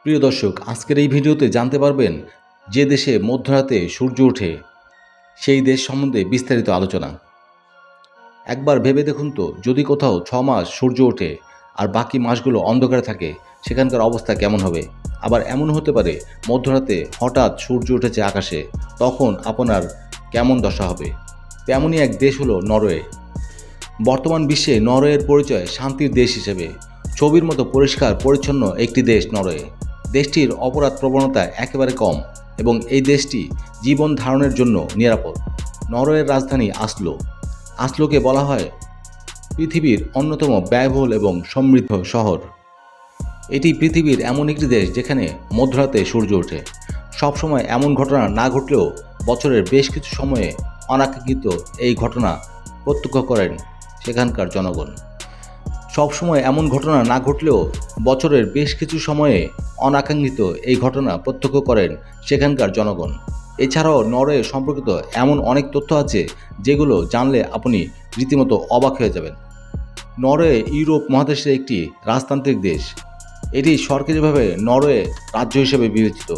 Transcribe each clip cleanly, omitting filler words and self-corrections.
প্রিয় দর্শক, আজকের এই ভিডিওতে জানতে পারবেন যে দেশে মধ্যরাতে সূর্য ওঠে সেই দেশ সম্বন্ধে বিস্তারিত আলোচনা। একবার ভেবে দেখুন তো, যদি কোথাও 6 মাস সূর্য ওঠে আর বাকি মাসগুলো অন্ধকারে থাকে, সেখানকার অবস্থা কেমন হবে? আবার এমন হতে পারে মধ্যরাতে হঠাৎ সূর্য উঠেছে আকাশে, তখন আপনার কেমন দশা হবে? তেমনই এক দেশ হলো নরওয়ে। বর্তমান বিশ্বে নরওয়ের পরিচয় শান্তির দেশ হিসেবে। ছবির মতো পরিষ্কার পরিচ্ছন্ন একটি দেশ নরওয়ে। দেশটির অপরাধ প্রবণতা একেবারে কম এবং এই দেশটি জীবন ধারণের জন্য নিরাপদ। নরওয়ের রাজধানী আসলো। আসলোকে বলা হয় পৃথিবীর অন্যতম ব্যয়বহুল এবং সমৃদ্ধ শহর। এটি পৃথিবীর এমন একটি দেশ যেখানে মধ্যরাতে সূর্য ওঠে। সবসময় এমন ঘটনা না ঘটলেও বছরের বেশ কিছু সময়ে অনাকাঙ্ক্ষিত এই ঘটনা প্রত্যক্ষ করেন সেখানকার জনগণ। সবসময় এমন ঘটনা না ঘটলেও বছরের বেশ কিছু সময়ে অনাকাঙ্ক্ষিত এই ঘটনা প্রত্যক্ষ করেন সেখানকার জনগণ। এছাড়াও নরওয়ে সম্পর্কিত এমন অনেক তথ্য আছে যেগুলো জানলে আপনি রীতিমতো অবাক হয়ে যাবেন। নরওয়ে ইউরোপ মহাদেশের একটি রাজতান্ত্রিক দেশ। এটি সরকারিভাবে নরওয়ে রাজ্য হিসেবে বিবেচিত।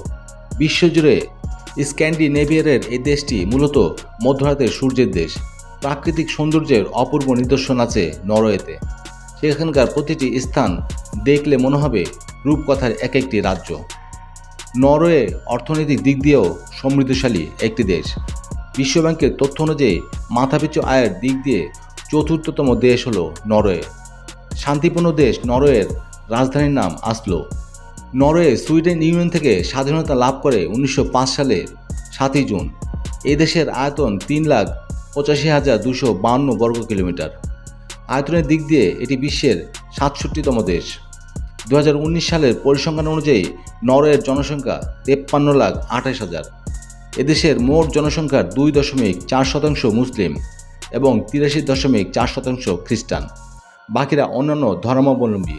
বিশ্বজুড়ে স্ক্যান্ডিনেভিয়ারের এই দেশটি মূলত মধ্যরাতের সূর্যের দেশ। প্রাকৃতিক সৌন্দর্যের অপূর্ব নিদর্শন আছে নরওয়েতে। সেখানকার প্রতিটি স্থান দেখলে মনে হবে রূপকথার এক একটি রাজ্য। নরওয়ে অর্থনৈতিক দিক দিয়েও সমৃদ্ধশালী একটি দেশ। বিশ্বব্যাংকের তথ্য অনুযায়ী মাথাপিছু আয়ের দিক দিয়ে চতুর্থতম দেশ হলো নরওয়ে। শান্তিপূর্ণ দেশ নরওয়ের রাজধানীর নাম আসলো। নরওয়ে সুইডেন ইউনিয়ন থেকে স্বাধীনতা লাভ করে 1905 সালের 7 জুন। এই দেশের আয়তন 3,85,252 বর্গ কিলোমিটার। আয়তনের দিক দিয়ে এটি বিশ্বের 67তম দেশ। 2019 সালের পরিসংখ্যান অনুযায়ী নরওয়ের জনসংখ্যা 53,28,000। এদেশের মোট জনসংখ্যার 2.4% মুসলিম এবং 83.4% খ্রিস্টান। বাকিরা অন্যান্য ধর্মাবলম্বী।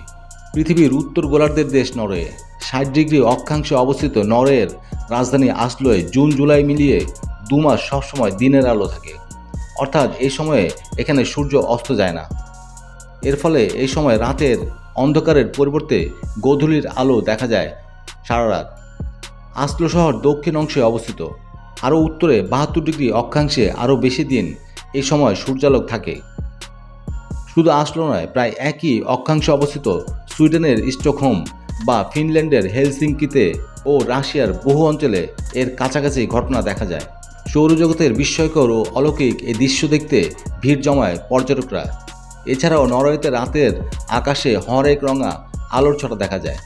পৃথিবীর উত্তর গোলার্ধের দেশ নরওয়ে। 60 ডিগ্রি অক্ষাংশে অবস্থিত নরওয়ের রাজধানী আসলোয় জুন জুলাই মিলিয়ে 2 মাস সবসময় দিনের আলো থাকে। অর্থাৎ এই সময়ে এখানে সূর্য অস্ত যায় না। এর ফলে এই সময় রাতের অন্ধকারের পরিবর্তে গোধূলির আলো দেখা যায় সারা রাত। আসলো শহর দক্ষিণ অংশে অবস্থিত। আরও উত্তরে 72 ডিগ্রি অক্ষাংশে আরও বেশি দিন এই সময় সূর্যালোক থাকে। শুধু আসলো নয়, প্রায় একই অক্ষাংশে অবস্থিত সুইডেনের স্টকহোম বা ফিনল্যান্ডের হেলসিঙ্কিতে ও রাশিয়ার বহু অঞ্চলে এর কাছাকাছি ঘটনা দেখা যায়। সৌরজগতের বিস্ময়কর ও অলৌকিক এই দৃশ্য দেখতে ভিড় জমায় পর্যটকরা। এছাড়াও নরওয়েতে রাতের আকাশে হরেক রঙা আলোর ছটা দেখা যায়।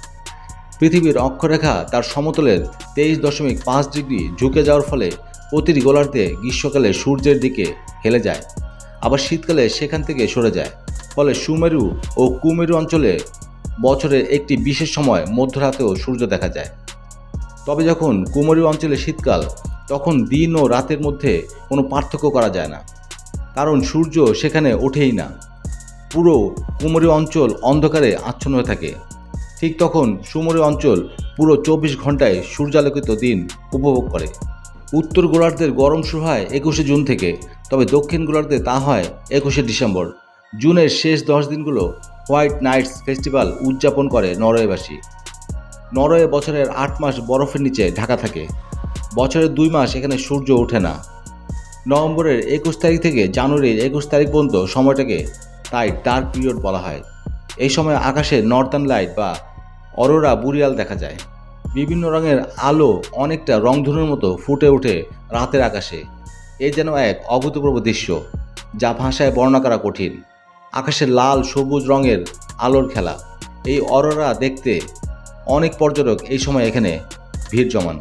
পৃথিবীর অক্ষরেখা তার সমতলের 23.5 ডিগ্রি ঝুঁকে যাওয়ার ফলে প্রতিটি গোলার্ধে গ্রীষ্মকালে সূর্যের দিকে হেলে যায়, আবার শীতকালে সেখান থেকে সরে যায়। ফলে সুমেরু ও কুমেরু অঞ্চলে বছরের একটি বিশেষ সময় মধ্যরাতেও সূর্য দেখা যায়। তবে যখন কুমেরু অঞ্চলে শীতকাল, তখন দিন ও রাতের মধ্যে কোনো পার্থক্য করা যায় না, কারণ সূর্য সেখানে ওঠেই না। পুরো কুমেরু অঞ্চল অন্ধকারে আচ্ছন্ন হয়ে থাকে। ঠিক তখন সুমেরু অঞ্চল পুরো 24 ঘন্টায় সূর্যালোকিত দিন উপভোগ করে। উত্তর গোলার্ধের গরম শুরু হয় 21শে জুন থেকে, তবে দক্ষিণ গোলার্ধে তা হয় 21শে ডিসেম্বর। জুনের শেষ 10 দিনগুলো হোয়াইট নাইটস ফেস্টিভ্যাল উদযাপন করে নরওয়েবাসী। নরওয়ে বছরের 8 মাস বরফের নিচে ঢাকা থাকে। বছরের 2 মাস এখানে সূর্য ওঠে না। নভেম্বরের 21 তারিখ থেকে জানুয়ারির 21 তারিখ পর্যন্ত সময়টাকে তাই ডার্ক পিরিয়ড বলা হয়। এই সময় আকাশে নর্দার্ন লাইট বা অরোরা বুরিয়াল দেখা যায়। বিভিন্ন রঙের আলো অনেকটা রংধনুর মতো ফুটে ওঠে রাতের আকাশে। এ যেন এক অভূতপূর্ব দৃশ্য, যা ভাষায় বর্ণনা করা কঠিন। আকাশে লাল সবুজ রঙের আলোর খেলা। এই অরোরা দেখতে অনেক পর্যটক এই সময় এখানে ভিড় জমান।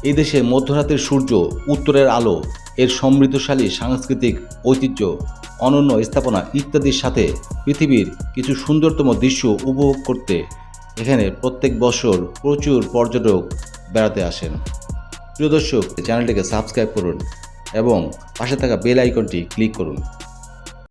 এই দেশে মধ্যরাতের সূর্য, উত্তরের আলো, এর সমৃদ্ধশালী সাংস্কৃতিক ঐতিহ্য, অনন্য স্থাপনা ইত্যাদির সাথে পৃথিবীর কিছু সুন্দরতম দৃশ্য উপভোগ করতে এখানে প্রত্যেক বছর প্রচুর পর্যটক বেড়াতে আসেন। প্রিয় দর্শক, চ্যানেলটিকে সাবস্ক্রাইব করুন এবং পাশে থাকা বেল আইকনটি ক্লিক করুন।